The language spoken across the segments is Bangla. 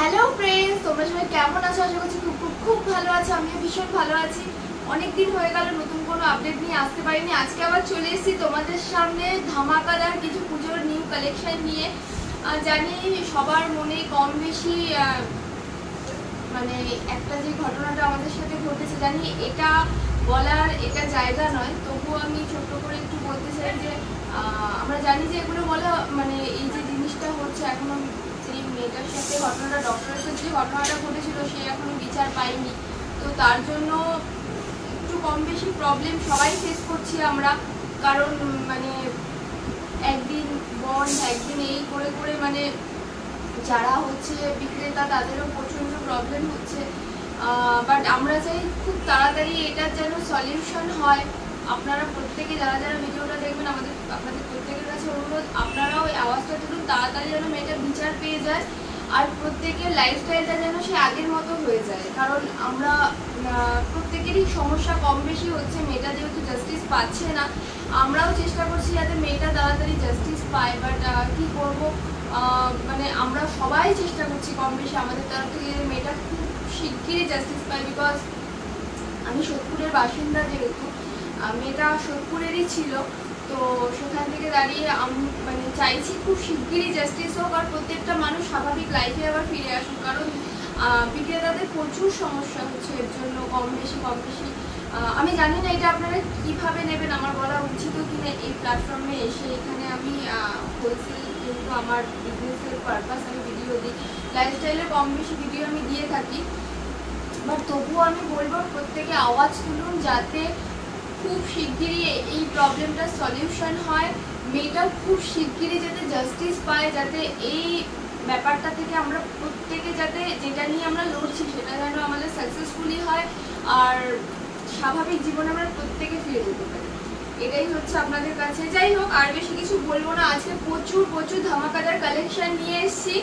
হ্যালো ফ্রেন্ডস, তোমরা সবাই কেমন আছো? আশা করছি খুব খুব খুব ভালো আছো। আমিও ভীষণ ভালো আছি। অনেকদিন হয়ে গেল নতুন কোনো আপডেট নিয়ে আসতে পারিনি। আজকে আবার চলে এসেছি তোমাদের সামনে ধামাকাদার কিছু পুজোর নিউ কালেকশন নিয়ে। জানি সবার মনে কম বেশি মানে একটা যে ঘটনাটা আমাদের সাথে ঘটেছে, জানি এটা বলার এটা জায়গা নয়, তবুও আমি ছোট্ট করে একটু বলতে চাই যে আমরা জানি যে এগুলো বলা মানে এই যে জিনিসটা হচ্ছে এখনো সেই মেয়েটার সাথে ঘটনাটা, ডক্টরের সাথে যে ঘটনাটা ঘটেছিল সে এখনো বিচার পায়নি। তো তার জন্য একটু কম বেশি প্রবলেম সবাই ফেস করছি আমরা, কারণ মানে একদিন বন্ধ একদিন এই করে করে মানে যারা হচ্ছে বিক্রেতা তাদেরও প্রচণ্ড প্রবলেম হচ্ছে। বাট আমরা চাই খুব তাড়াতাড়ি এটার যেন সলিউশন হয়। আপনারা প্রত্যেকে যারা যারা ভিডিওটা দেখবেন আপনাদের প্রত্যেকের কাছে অনুরোধ, আপনারাও ওই আওয়াজটা তুলুন, তাড়াতাড়ি যেন মেয়েটার বিচার পেয়ে যায় আর প্রত্যেকের লাইফস্টাইলটা যেন সে আগের মতো হয়ে যায়। কারণ আমরা প্রত্যেকেরই সমস্যা কম বেশি হচ্ছে, মেয়েটা যেহেতু জাস্টিস পাচ্ছে না, আমরাও চেষ্টা করছি যাতে মেয়েটা তাড়াতাড়ি জাস্টিস পায়। বাট কী করবো, মানে আমরা সবাই চেষ্টা করছি কম বেশি আমাদের তরফ থেকে মেয়েটা খুব শিগগিরই জাস্টিস পায়। বিকজ আমি সোদপুরের বাসিন্দা, যেহেতু মেয়েটা সোদপুরেরই ছিল, তো সেখান থেকে দাঁড়িয়ে আমি মানে চাইছি খুব শিগগিরই জাস্টিস হোক আর প্রত্যেকটা মানুষ স্বাভাবিক লাইফে আবার ফিরে আসুক। কারণ বিক্রেতাদের প্রচুর সমস্যা হচ্ছে এর জন্য কম বেশি। আমি জানি না এটা আপনারা কীভাবে নেবেন, আমার বলা উচিত কিনা এই প্ল্যাটফর্মে এসে। এখানে আমি হোলসেল কিন্তু আমার বিজনেসের পারপাস আমি ভিডিও দিই, লাইফস্টাইলের কম বেশি ভিডিও আমি দিয়ে থাকি। বাট তবুও আমি বলবো প্রত্যেকে আওয়াজ তুলুন যাতে খুব শিগগিরই এই প্রবলেমটার সলিউশন হয়, মেয়েটা খুব শিগগিরই যাতে জাস্টিস পায়, যাতে এই ব্যাপারটা থেকে আমরা প্রত্যেকে যাতে যেটা নিয়ে আমরা লড়ছি সেটা যেন আমাদের সাকসেসফুলি হয় আর স্বাভাবিক জীবনে আমরা প্রত্যেকে ফিরে যেতে পারি। এটাই হচ্ছে আপনাদের কাছে। যাই হোক, আর বেশি কিছু বলবো না। আজকে প্রচুর প্রচুর ধামাকাদার কালেকশন নিয়ে এসেছি।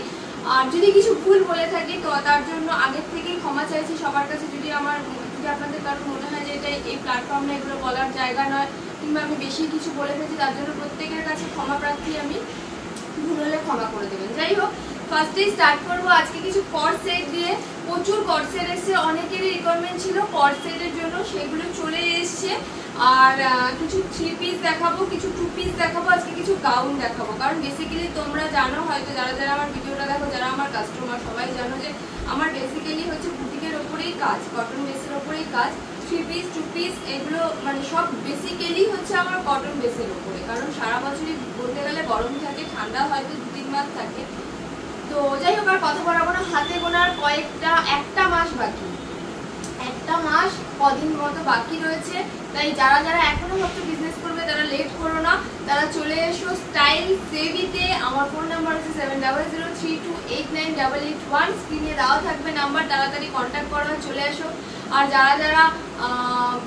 আর যদি কিছু ভুল বলে থাকি তো তার জন্য আগের থেকেই ক্ষমা চাইছি সবার কাছে। যদি আপনাদের কারণ মনে হয় যে এটা এই প্ল্যাটফর্মে এগুলো বলার জায়গা নয়, কিংবা আমি বেশি কিছু বলে থাকি, তার জন্য প্রত্যেকের কাছে ক্ষমা প্রার্থী আমি, ভুল হলে ক্ষমা করে দেবেন। যাই হোক, ফার্স্টেই স্টার্ট করবো আজকে কিছু কর্ড সেট দিয়ে। প্রচুর কর্ড সেট এসছে, অনেকেরই রিকোয়ারমেন্ট ছিল কর্ড সেটের জন্য, সেগুলো চলে এসছে। আর কিছু 3 পিস দেখাবো, কিছু 2 পিস দেখাবো, আজকে কিছু গাউন দেখাবো। কারণ বেসিক্যালি তোমরা জানো, হয়তো যারা যারা আমার ভিডিওটা দেখো, যারা আমার কাস্টমার সবাই জানো যে আমার বেসিক্যালি হচ্ছে বুটিকের ওপরেই কাজ, কটন বেসের ওপরেই কাজ। 3 পিস 2 পিস এগুলো মানে সব বেসিক্যালি হচ্ছে আমার কটন বেসের ওপরে। কারণ সারা বছরই বলতে গেলে গরম থাকে, ঠান্ডা হয়তো 2-3 মাস থাকে। তো যাই হোক, আর কথা বলাবো না, হাতে গোনার একটা মাস বাকি, একটা মাস কদিন মতো বাকি রয়েছে। তাই যারা যারা এখনো ভাবছো বিজনেস করবে তারা লেট করো না, তারা চলে এসো স্টাইল সেভিতে। আমার ফোন নাম্বার হচ্ছে 7003289881, স্ক্রিনে দেওয়া থাকবে নাম্বার, তাড়াতাড়ি কন্ট্যাক্ট করো, চলে এসো। আর যারা যারা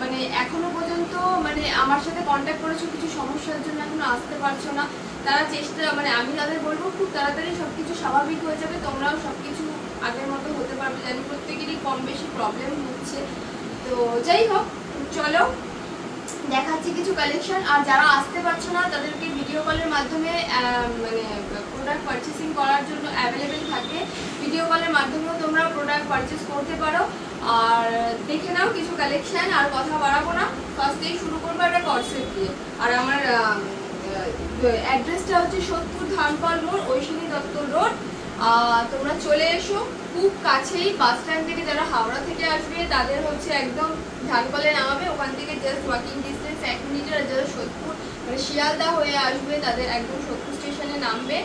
মানে এখনো পর্যন্ত মানে আমার সাথে কন্ট্যাক্ট করেছো কিছু সমস্যার জন্য এখনো আসতে পারছো না, তারা মানে আমি তাদের বলবো খুব তাড়াতাড়ি সব কিছু স্বাভাবিক হয়ে যাবে, তোমরাও সব কিছু আগের মতো হতে পারবে। জানি প্রত্যেকেরই কম বেশি প্রবলেম হচ্ছে। তো যাই হোক, চলো দেখাচ্ছি কিছু কালেকশন। আর যারা আসতে পারছো না তাদেরকে ভিডিও কলের মাধ্যমে মানে প্রোডাক্ট পারচেসিং করার জন্য অ্যাভেলেবেল থাকে, ভিডিও কলের মাধ্যমেও তোমরা প্রোডাক্ট পারচেস করতে পারো। আর দেখে নাও কিছু কালেকশন, আর কথা বাড়াবো না, ফার্স্টেই শুরু করবো একটা কর্সেট দিয়ে। আর আমার অ্যাড্রেসটা হচ্ছে সোদপুর ধানপাল মোড়, ঐশিনী দত্ত রোড। তোমরা চলে এসো, খুব কাছেই বাস স্ট্যান্ড থেকে। যারা হাওড়া থেকে আসবে তাদের হচ্ছে একদম ধানকলে নামাবে, ওখান থেকে জাস্ট ওয়াকিং ডিস্টেন্স 1 মিনিটের। আর যারা সোদপুর মানে শিয়ালদা হয়ে আসবে তাদের একদম সোদপুর স্টেশনে নামবে,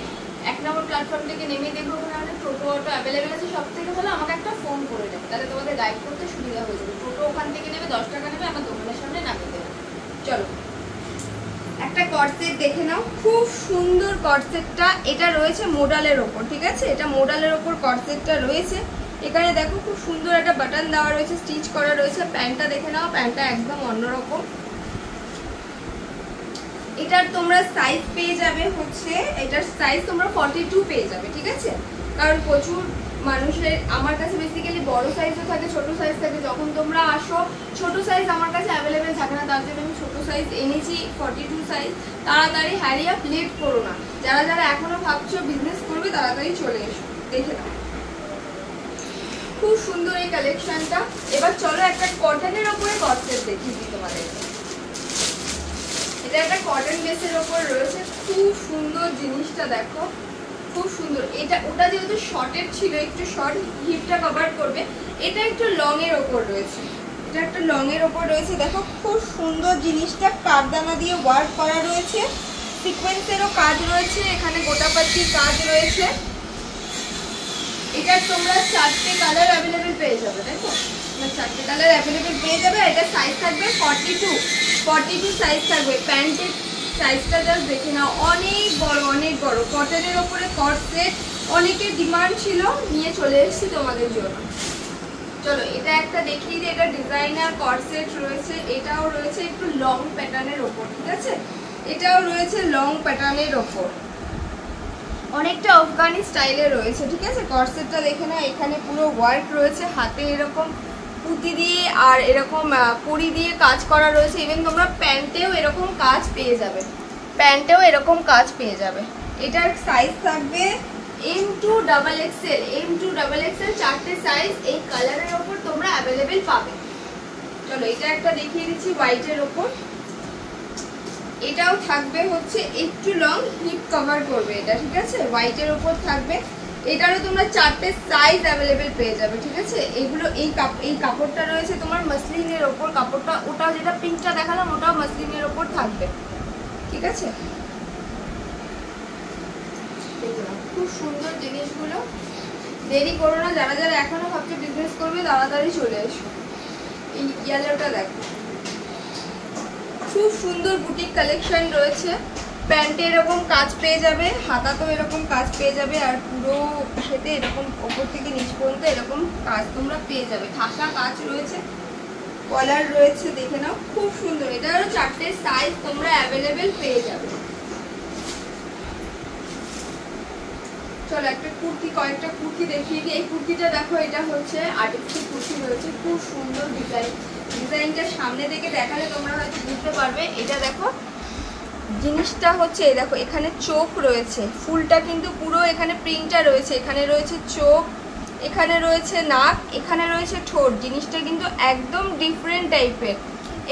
1 নম্বর প্ল্যাটফর্ম থেকে নেমে দেখবো ওখানে টোটো অটো অ্যাভেলেবেল আছে। সব থেকে ভালো আমাকে একটা ফোন করে নেবে, তাহলে তোমাদের গাইড করতে সুবিধা হয়ে যাবে। টোটো ওখান থেকে নেবে, 10 টাকা নেবে, আমার দোকানের সামনে নামিয়ে দেবে। চলো একটা কর্সেট দেখে নাও, খুব সুন্দর কর্সেটটা। এটা রয়েছে মোডালের ওপর, ঠিক আছে, এটা মোডালের ওপর কর্সেটটা রয়েছে। এখানে দেখো খুব সুন্দর একটা বাটন দেওয়া রয়েছে, স্টিচ করা রয়েছে। প্যান্টটা দেখে নাও, প্যান্টটা একদম অন্যরকম। এটার তোমরা সাইজ পেয়ে যাবে হচ্ছে, এটার সাইজ তোমরা 42 পেয়ে যাবে, ঠিক আছে। কারণ প্রচুর মানুষের আমার কাছে বেসিক্যালি বড় সাইজও থাকে, ছোট সাইজ থাকে। যখন তোমরা আসো ছোট সাইজ আমার কাছে অ্যাভেলেবেল থাকে না, তার জন্য আমি ছোট সাইজ এনেছি 42 সাইজ। তাড়াতাড়ি হ্যারি আপ, লেট করো না। যারা যারা এখনো ভাবছো বিজনেস করবে তাড়াতাড়ি চলে এসো, দেখে নাও। কালেকশনটা। এবার চলো একটা কটনের ওপরে কটসেট দেখিয়ে দিই তোমাদের। এটা একটা কটন বেসের ওপর রয়েছে, খুব সুন্দর জিনিসটা দেখো, খুব সুন্দর। এটা ওটা যেহেতু শর্টের ছিল, একটু শর্ট হিপটা কভার করবে, এটা একটু লং এর ওপর রয়েছে, এটা একটা লং এর ওপর রয়েছে। দেখো খুব সুন্দর জিনিসটা, কারদানা দিয়ে ওয়ার্ক করা রয়েছে, সিকোয়েন্সেরও কাজ রয়েছে, এখানে গোটাপাতি কাজ রয়েছে। এটা তোমরা 4টে কালার অ্যাভেলেবেল পেয়ে যাবে, তাই তো? 4টে কালার অ্যাভেলেবেল পেয়ে যাবে। এটা সাইজ থাকবে 42 সাইজ থাকবে। প্যান্টের সাইজটা জাস্ট দেখে নাও, অনেক বড়, অনেক বড়। কটনের ওপরে কট সেট অনেকের ডিমান্ড ছিল, নিয়ে চলে এসেছি তোমাদের জন্য। চলো এটা একটা দেখিয়ে দিই, এটা ডিজাইনার কট সেট রয়েছে, এটাও রয়েছে একটু লং প্যাটার্নের ওপর, ঠিক আছে? এটাও রয়েছে লং প্যাটার্নের ওপর, অনেকটা আফগানি স্টাইলে রয়েছে, ঠিক আছে? কটসেটটা দেখে নাও, এখানে পুরো ওয়ার্ক রয়েছে, হাতে এরকম পুঁতি দিয়ে আর এরকম কড়ি দিয়ে কাজ করা রয়েছে। ইভেন তোমরা প্যান্টেও এরকম কাজ পেয়ে যাবে, প্যান্টেও এরকম কাজ পেয়ে যাবে। এটার সাইজ থাকবে M2 double XL, M2 double XL 4টে সাইজ এই কালারের ওপর তোমরা অ্যাভেলেবেল পাবে। চলো এটা একটা দেখিয়ে দিচ্ছি হোয়াইটের ওপর, এটাও থাকবে হচ্ছে একটু লং, হিপ কভার করবে এটা, ঠিক আছে? হোয়াইটের ওপর থাকবে, এটারও তোমরা 4টে সাইজ অ্যাভেলেবেল পেয়ে যাবে, ঠিক আছে? এগুলো এই কাপড়টা রয়েছে তোমার মসলিনের ওপর, কাপড়টা ওটা যেটা পিঙ্কটা দেখালাম ওটাও মসলিনের ওপর থাকবে, ঠিক আছে? খুব সুন্দর জিনিসগুলো, দেরি করো না, যারা যারা এখনো ভাবছে বিজনেস করবে তাড়াতাড়ি চলে এসো। এই ইয়েলোটা দেখো, খুব সুন্দর বুটিক কালেকশন রয়েছে। প্যান্টে এরকম কাজ পেয়ে যাবে, হাতাতেও এরকম কাজ পেয়ে যাবে, আর পুরো সেটে এরকম ওপর থেকে নিচ পর্যন্ত এরকম কাজ তোমরা পেয়ে যাবে। ঠাসা কাজ রয়েছে, কলার রয়েছে, দেখে নাও খুব সুন্দর। এটারও 4টে সাইজ তোমরা অ্যাভেলেবেল পেয়ে যাবে। চলো একটা কুর্তি, কয়েকটা কুর্তি দেখিয়ে দিই। এই কুর্তিটা দেখো, এটা হচ্ছে আর্টিস্টিক কুর্তি রয়েছে, খুব সুন্দর ডিজাইন। ডিজাইনটা সামনে থেকে দেখালে তোমরা হয়তো বুঝতে পারবে। এটা দেখো, জিনিসটা হচ্ছে দেখো, এখানে চোখ রয়েছে, ফুলটা কিন্তু পুরো এখানে প্রিন্টটা রয়েছে, এখানে রয়েছে চোখ, এখানে রয়েছে নাক, এখানে রয়েছে ঠোঁট। জিনিসটা কিন্তু একদম ডিফারেন্ট টাইপের।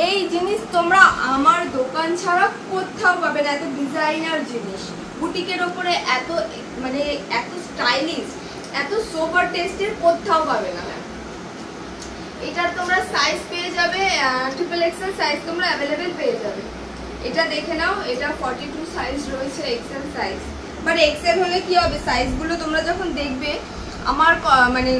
এই জিনিস তোমরা আমার দোকান ছাড়া কোথাও পাবে না, এত ডিজাইনার জিনিস। বুটিকের ওপরে এত মানে এত স্টাইলিশ, এত সোবার টেস্টের কোথাও পাবে না। এটার তোমরা সাইজ পেয়ে যাবে, ট্রিপল এক্সেল সাইজ তোমরা অ্যাভেলেবেল পেয়ে যাবে। এটা দেখে নাও, এটা 42 সাইজ রয়েছে, এক্সেল সাইজ। বাট এক্সেল হলে কি হবে, সাইজগুলো তোমরা যখন দেখবে, আমার মানে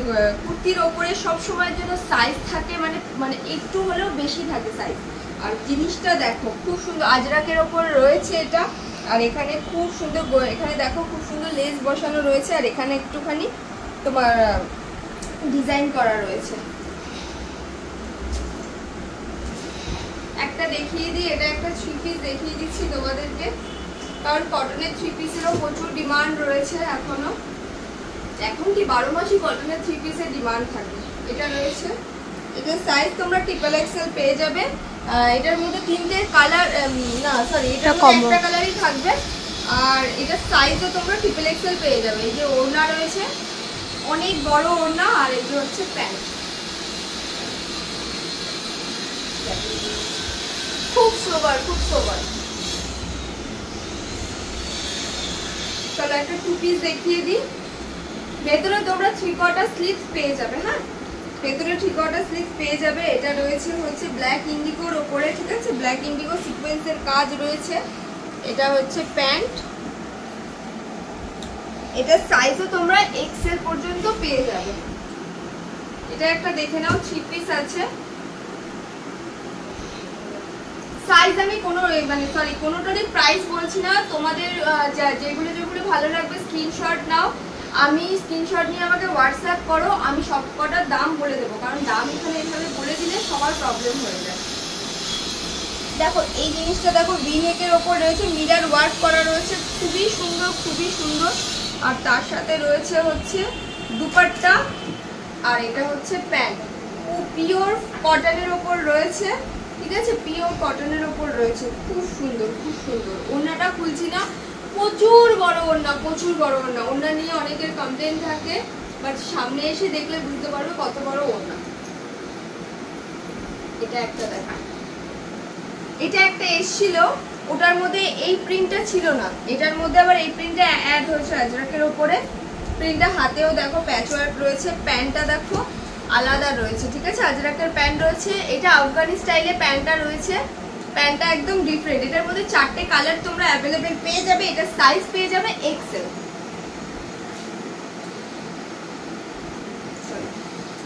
কুর্তির ওপরে সব সময়ের জন্য সাইজ থাকে, মানে একটু হলেও বেশি থাকে সাইজ। আর জিনিসটা দেখো খুব সুন্দর, আজরাকের ওপর রয়েছে এটা। আর এখানে খুব সুন্দর, এখানে দেখো খুব সুন্দর লেস বসানো রয়েছে, আর এখানে একটুখানি তোমার ডিজাইন করা রয়েছে। একটা দেখিয়ে দিই, এটা একটা 3 পিস দেখিয়ে দিচ্ছি তোমাদেরকে, কারণ কটনের 3 পিসেরও প্রচুর ডিমান্ড রয়েছে এখনো। এখন কি 12 মাসই কটনের 3 পিসের ডিমান্ড থাকে। এটা রয়েছে, এটা সাইজ তোমরা ট্রিপল এক্সেল পেয়ে যাবে। এটার মধ্যে 3টে কালার, না সরি, এটা একটা কালারই থাকবে। আর এটা সাইজও তোমরা ট্রিপল এক্সেল পেয়ে যাবে। এই যে ওড়না রয়েছে, অনেক বড় ওড়না, আর এই যে হচ্ছে প্যান্ট, খুব সোবার, খুব সোবার। চলো একটা 2 পিস দেখিয়ে দিই। ভেতরে তোমরা 3/4 স্লিভস পেয়ে যাবে, হ্যাঁ ভেতরে 3/4 স্লিভস পেয়ে যাবে। এটা রয়েছে হচ্ছে ব্ল্যাক ইন্ডিগোর ওপরে, ঠিক আছে? ব্ল্যাক ইন্ডিগো সিকোয়েন্সের কাজ রয়েছে। এটা হচ্ছে প্যান্ট, এটা সাইজও তোমরা এক্সেল পর্যন্ত পেয়ে যাবে। এটা একটা দেখে নাও, 3 পিস আছে। সাইজ আমি কোনো মানে সরি কোনোটারই প্রাইস বলছি না, তোমাদের যেগুলো যেগুলো ভালো লাগবে স্ক্রিনশট নাও। আমি স্ক্রিনশট নিয়ে আমাকে হোয়াটসঅ্যাপ করো, আমি সব কটার দাম বলে দেবো, কারণ দাম এখানে এইভাবে বলে দিলে সবার প্রবলেম হয়ে যায়। দেখো এই জিনিসটা দেখো, ভি নেকের ওপর রয়েছে, মিরর ওয়ার্ক করা রয়েছে, খুবই সুন্দর, খুবই সুন্দর। আর তার সাথে রয়েছে হচ্ছে দুপাট্টা, আর এটা হচ্ছে প্যান্ট। পিওর কটনের ওপর রয়েছে, ঠিক আছে? পিওর কটনের ওপর রয়েছে, খুব সুন্দর, খুব সুন্দর। ওড়নাটা খুলছি না, প্রচুর বড় ওড়না, প্রচুর বড় ওড়না। ওড়না নিয়ে অনেকের কমপ্লেন থাকে, বাট সামনে এসে দেখলে বুঝতে পারবে কত বড় ওড়না। এটা একটা দেখা, এটা একটা এসছিল, ওটার মধ্যে এই প্রিন্টটা ছিল না, এটার মধ্যে আবার এই প্রিন্টটা অ্যাড হয়েছে আজরাকের ওপরে। প্রিন্টটা হাতেও দেখো প্যাচওয়ার্ক রয়েছে, প্যান্টটা দেখো আলাদা রয়েছে, ঠিক আছে। আজরাকের প্যান্ট রয়েছে, এটা আফগানি স্টাইলে প্যান্টটা রয়েছে। প্যান্টটা একদম ডিফারেন্ট, এটার মধ্যে 4টে কালার তোমরা অ্যাভেলেবেল পেয়ে যাবে। এটা সাইজ পেয়ে যাবে এক্সেল।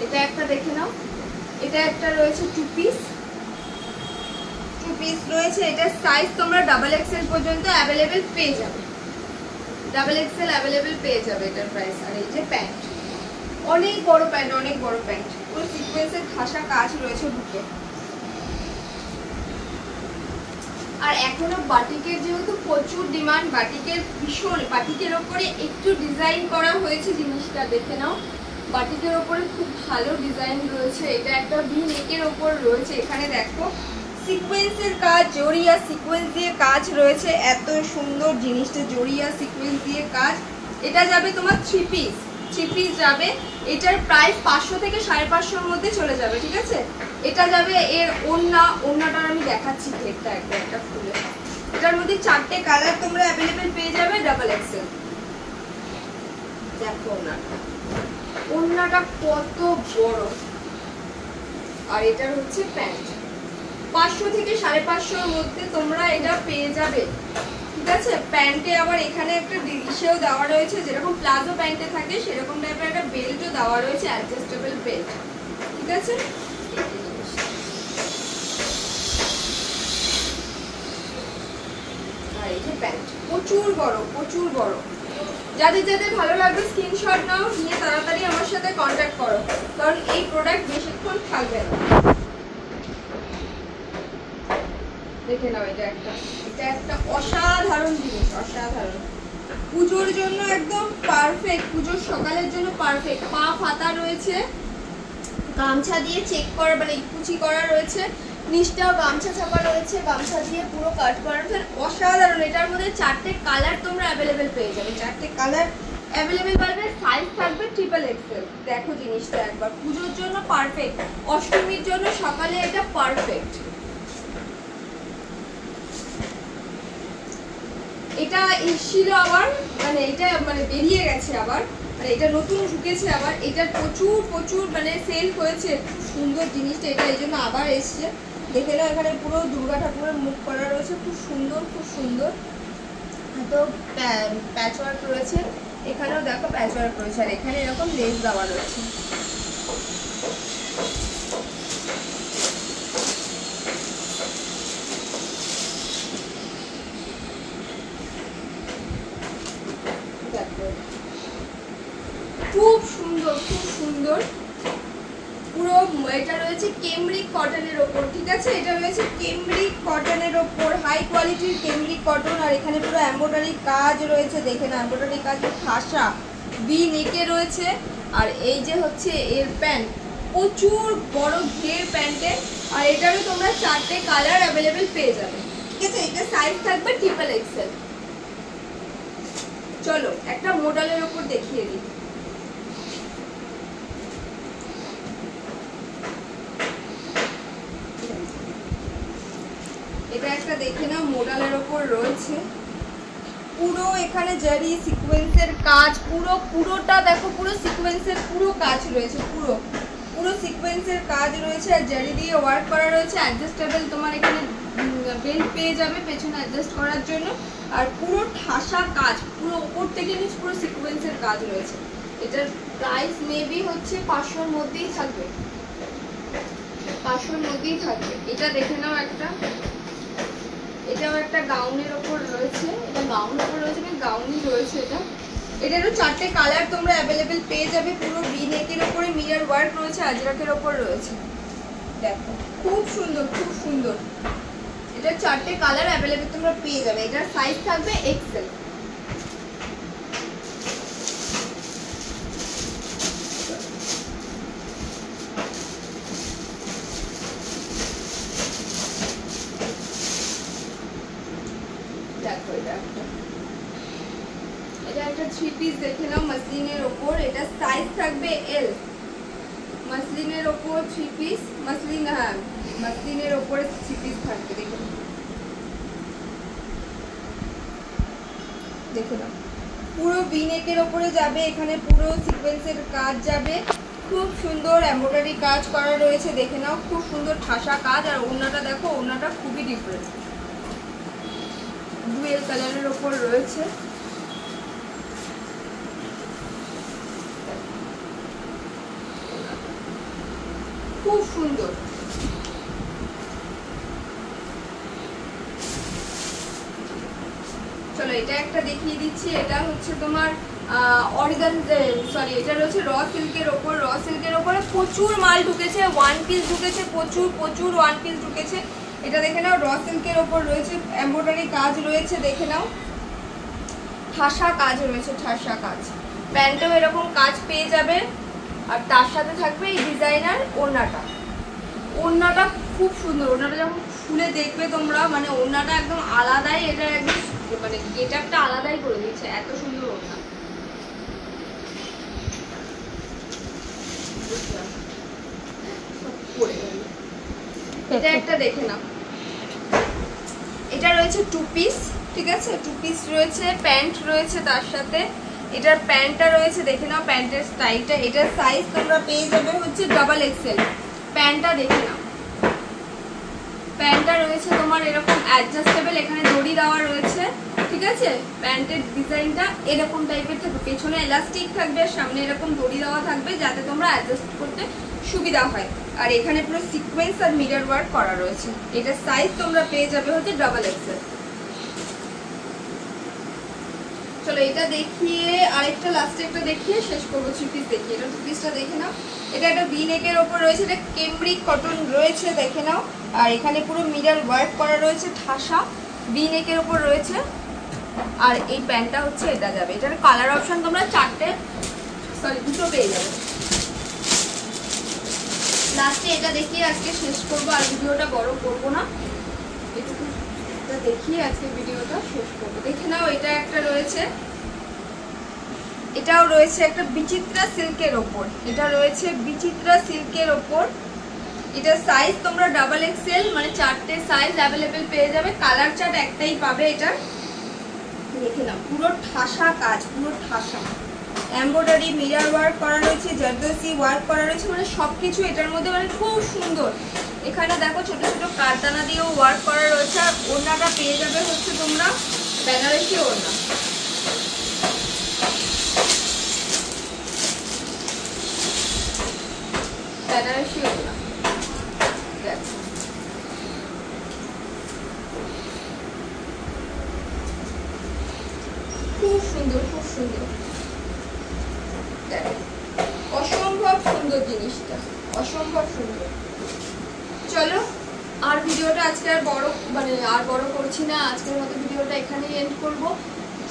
এটা একটা দেখে নাও, এটা একটা রয়েছে 2 পিস রয়েছে। এটার সাইজ তোমরা ডাবল এক্সেল পর্যন্ত অ্যাভেলেবেল পেয়ে যাবে, ডাবল এক্সেল অ্যাভেলেবেল পেয়ে যাবে এটার প্রাইস। আর এই যে প্যান্ট, অনেক বড় প্যান্ট, অনেক বড় প্যান্ট, পুরো সিকোয়েন্সের ঘাসা কাজ রয়েছে বুকে। আর এখনো বাটিকের যেহেতু প্রচুর ডিমান্ড, বাটিকের ভীষণ, বাটিকের ওপরে একটু ডিজাইন করা হয়েছে, জিনিসটা দেখে নাও। বাটিকের ওপরে খুব ভালো ডিজাইন রয়েছে। এটা একটা ভি নেকের ওপর রয়েছে, এখানে দেখো সিকোয়েন্সের কাজ, জড়িয়া সিকোয়েন্স দিয়ে কাজ রয়েছে। এত সুন্দর জিনিসটা, জড়িয়া সিকোয়েন্স দিয়ে কাজ। এটা যাবে তোমার 3 পিস যাবে। এটার প্রাইস 500 থেকে 550-এর মধ্যে চলে যাবে, ঠিক আছে। এটা যাবে এর ওড়নাটা আমি দেখাচ্ছি, ঘেরটা একটা খুলে। এটার মধ্যে 4টে কালার তোমরা অ্যাভেলেবেল পেয়ে যাবে, ডাবল এক্সেল। দেখো ওড়নাটা কত বড়। আর এটার হচ্ছে প্যান্ট, 500 থেকে 550-এর মধ্যে তোমরা এটা পেয়ে যাবে, ঠিক আছে। প্যান্টে আবার এখানে একটা ইসেও দেওয়া রয়েছে, যেরকম প্লাজো প্যান্টে থাকে সেরকম টাইপের একটা বেল্টও দেওয়া রয়েছে, অ্যাডজাস্টেবল বেল্ট, ঠিক আছে। আর এই যে প্যান্ট প্রচুর বড়। যাদের ভালো লাগবে স্ক্রিনশট নাও, নিয়ে তাড়াতাড়ি আমার সাথে কন্ট্যাক্ট করো, কারণ এই প্রোডাক্ট বেশিক্ষণ থাকবে না। দেখে নাও, এটা একটা অসাধারণ জিনিস, অসাধারণ। পুজোর জন্য একদম পারফেক্ট, পুজোর সকালের জন্য পারফেক্ট। পা ফাতা রয়েছে, গামছা দিয়ে চেক করা, মানে কুচি করা রয়েছে, নিচটাও গামছা চাপা রয়েছে, গামছা দিয়ে পুরো কাট করা রয়েছে, অসাধারণ। এটার মধ্যে 4টে কালার তোমরা অ্যাভেলেবেল পেয়ে যাবে, 4টে কালার অ্যাভেলেবেল পাবে। সাইজ থাকবে ট্রিপল এক্সেল। দেখো জিনিসটা একবার, পুজোর জন্য পারফেক্ট, অষ্টমীর জন্য সকালে এটা পারফেক্ট। এটা এসেছিল আবার, মানে এটা মানে বেরিয়ে গেছে আবার, মানে এটা নতুন ঢুকেছে আবার। এটা প্রচুর মানে সেল হয়েছে, খুব সুন্দর জিনিসটা। এটা এই জন্য আবার এসছে, দেখে নাও। এখানে পুরো দুর্গা ঠাকুরের মুখ করা রয়েছে, খুব সুন্দর। তো প্যাচওয়ার্ক রয়েছে, এখানেও দেখো প্যাচওয়ার্ক রয়েছে, আর এখানে এরকম লেস দেওয়া রয়েছে। খুব সুন্দর পুরো। এটা রয়েছে কেমব্রিক কটনের ওপর, ঠিক আছে। এটা রয়েছে কেমব্রিক কটনের ওপর, হাই কোয়ালিটির কেমব্রিক কটন। আর এখানে পুরো এমব্রয়ডারি কাজ রয়েছে, দেখে না, এমব্রয়ডারি কাজের খাসা ভি নেকে রয়েছে। আর এই যে হচ্ছে এর প্যান্ট, প্রচুর বড় ঘের প্যান্টে। আর এটারও তোমরা 4টে কালার অ্যাভেলেবেল পেয়ে যাবে, ঠিক আছে। এটা সাইজ থাকবে ট্রিপল এক্সেল। চলো একটা মডেলের ওপর দেখিয়ে দিই। এটা একটা দেখে নাও, মডেলের ওপর রয়েছে, পুরো এখানে জারি সিকোয়েন্সের কাজ, পুরোটা দেখো, পুরো সিকোয়েন্সের পুরো কাজ রয়েছে, পুরো সিকোয়েন্সের কাজ রয়েছে। আর জারি দিয়ে ওয়ার্ক করা রয়েছে, অ্যাডজাস্টেবল তোমার এখানে বেল্ট পেয়ে যাবে পেছনে অ্যাডজাস্ট করার জন্য। আর পুরো ঠাসা কাজ, পুরো ওপর থেকে নিচ পুরো সিকোয়েন্সের কাজ রয়েছে। এটার প্রাইস মেবি হচ্ছে 500-এর মধ্যেই থাকবে, 500-এর মধ্যেই থাকবে। এটা দেখে নাও একটা, এটাও একটা গাউনের ওপর রয়েছে, এটা গাউনের ওপর রয়েছে, গাউনই রয়েছে এটা। এটারও 4টে কালার তোমরা অ্যাভেলেবেল পেয়ে যাবে। পুরো ভি নেকের ওপরে মিরর ওয়ার্ক রয়েছে, আজরাকের ওপর রয়েছে। দেখো খুব সুন্দর। এটা 4টে কালার অ্যাভেলেবেল তোমরা পেয়ে যাবে। এটার সাইজ থাকবে এক্সেল। দেখো এটা একটা 3 থ্রি পিস দেখে নাও মসলিনের ওপর, এটা সাইজ থাকবে এল। মসলিনের ওপর থ্রি পিস, মসলিন, হ্যাঁ মসলিনের ওপরে থ্রি পিস থাকবে। দেখুন দেখে নাও, পুরো ভিনেকের ওপরে যাবে, এখানে পুরো সিকোয়েন্সের কাজ যাবে, খুব সুন্দর এমব্রয়ডারি কাজ করা রয়েছে। দেখে নাও, খুব সুন্দর ঠাসা কাজ। আর ওড়নাটা দেখো, ওড়নাটা খুবই ডিফারেন্ট, ডুয়েল কালারের ওপর রয়েছে। খুব সুন্দর। চলো এটা একটা দেখিয়ে দিচ্ছি, এটা হচ্ছে তোমার অর্গানজা, সরি এটা রয়েছে র সিল্কের ওপর। র সিল্কের ওপরে প্রচুর মাল ঢুকেছে, ওয়ান পিস ঢুকেছে, প্রচুর প্রচুর ওয়ান পিস ঢুকেছে। এটা দেখে নাও, র সিল্কের ওপর রয়েছে, এমব্রয়ডারি কাজ রয়েছে, দেখে নাও ঠাসা কাজ রয়েছে, ঠাসা কাজ। প্যান্টেও এরকম কাজ পেয়ে যাবে, আর তার সাথে থাকবে এই ডিজাইনার ওড়নাটা। ওড়নাটা খুব সুন্দর, ওড়নাটা যখন খুলে দেখবে তোমরা, মানে ওড়নাটা একদম আলাদাই, এটা একদম মানে গেটআপটা আলাদাই করে দিয়েছে, এত সুন্দর ওড়না। এটা একটা দেখে নাও, এটা রয়েছে টু পিস, ঠিক আছে, টু পিস রয়েছে, প্যান্ট রয়েছে তার সাথে। এটার প্যান্টটা রয়েছে, দেখে নাও প্যান্টের স্টাইলটা। এটার সাইজ তোমরা পেয়ে যাবে হচ্ছে ডাবল এক্সেল। প্যান্টটা দেখে নাও, প্যান্টটা রয়েছে তোমার এরকম অ্যাডজাস্টেবল, এখানে দড়ি দেওয়া রয়েছে, ঠিক আছে। প্যান্টের ডিজাইনটা এরকম টাইপের থাকবে, পেছনে এলাস্টিক থাকবে, সামনে এরকম দড়ি দেওয়া থাকবে যাতে তোমরা অ্যাডজাস্ট করতে সুবিধা হয়। আর এখানে পুরো সিকোয়েন্স আর মিরর ওয়ার্ক করা রয়েছে। এটার সাইজ তোমরা পেয়ে যাবে হচ্ছে ডাবল এক্সেল। চলো এটা দেখিয়ে আরেকটা লাস্টে একটা দেখিয়ে শেষ করবো, থ্রি পিস দেখিয়ে। এটা টু পিসটা দেখে নাও, এটা একটা ভি নেকের ওপর রয়েছে, এটা কেমব্রিক কটন রয়েছে, দেখে নাও। আর এখানে পুরো মিরর ওয়ার্ক করা রয়েছে, ঠাসা ভি নেকের ওপর রয়েছে। আর এই প্যান্টটা হচ্ছে এটা যাবে, এটার কালার অপশন তোমরা দুটো পেয়ে যাবে। লাস্টে এটা দেখিয়ে আজকে শেষ করবো, আর ভিডিওটা বড় করবো না, এটুকু দেখিয়ে আজকে ভিডিওটা শেষ করবো। দেখে নাও, এটা একটা রয়েছে, এটাও রয়েছে একটা বিচিত্রা সিল্কের ওপর, এটা রয়েছে বিচিত্রা সিল্কের ওপর। এটা সাইজ তোমরা ডাবল এক্সেল, মানে 4টে সাইজ অ্যাভেলেবেল পেয়ে যাবে। কালার চার্ট একটাই পাবে এটা। দেখে নাও, পুরো ঠাসা কাজ, পুরো ঠাসা এমব্রয়ডারি, মিরর ওয়ার্ক করা রয়েছে, জারদোসি ওয়ার্ক করা রয়েছে, মানে সবকিছু এটার মধ্যে মানে খুব সুন্দর। এখানে দেখো ছোট ছোট কারদানা দিয়েও ওয়ার্ক করা রয়েছে। আর ওড়নাটা পেয়ে যাবে হচ্ছে তোমরা বেনারসি ওড়না। বেনারসি ওড়না খুব সুন্দর, খুব সুন্দর, অসম্ভব সুন্দর জিনিসটা, অসম্ভব সুন্দর। চলো আর ভিডিওটা আজকে আর বড় করছি না, আজকের মতো ভিডিওটা এখানেই এন্ড করবো।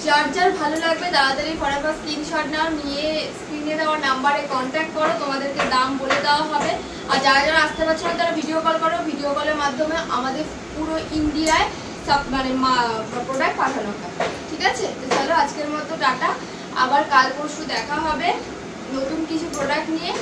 যার যার ভালো লাগবে তাড়াতাড়ি ফটাফট স্ক্রিনশট নাও, নিয়ে স্ক্রিনে দেওয়া নাম্বারে কন্ট্যাক্ট করো, তোমাদেরকে দাম বলে দেওয়া হবে। আর যারা যারা আসতে পারছো না তারা ভিডিও কল করো, ভিডিও কলের মাধ্যমে আমাদের পুরো ইন্ডিয়ায় সব মানে প্রোডাক্ট পাঠানো হয়, ঠিক আছে। তো চলো আজকের মতো টাটা, আবার কাল পরশু দেখা হবে নতুন কিছু প্রোডাক্ট নিয়ে।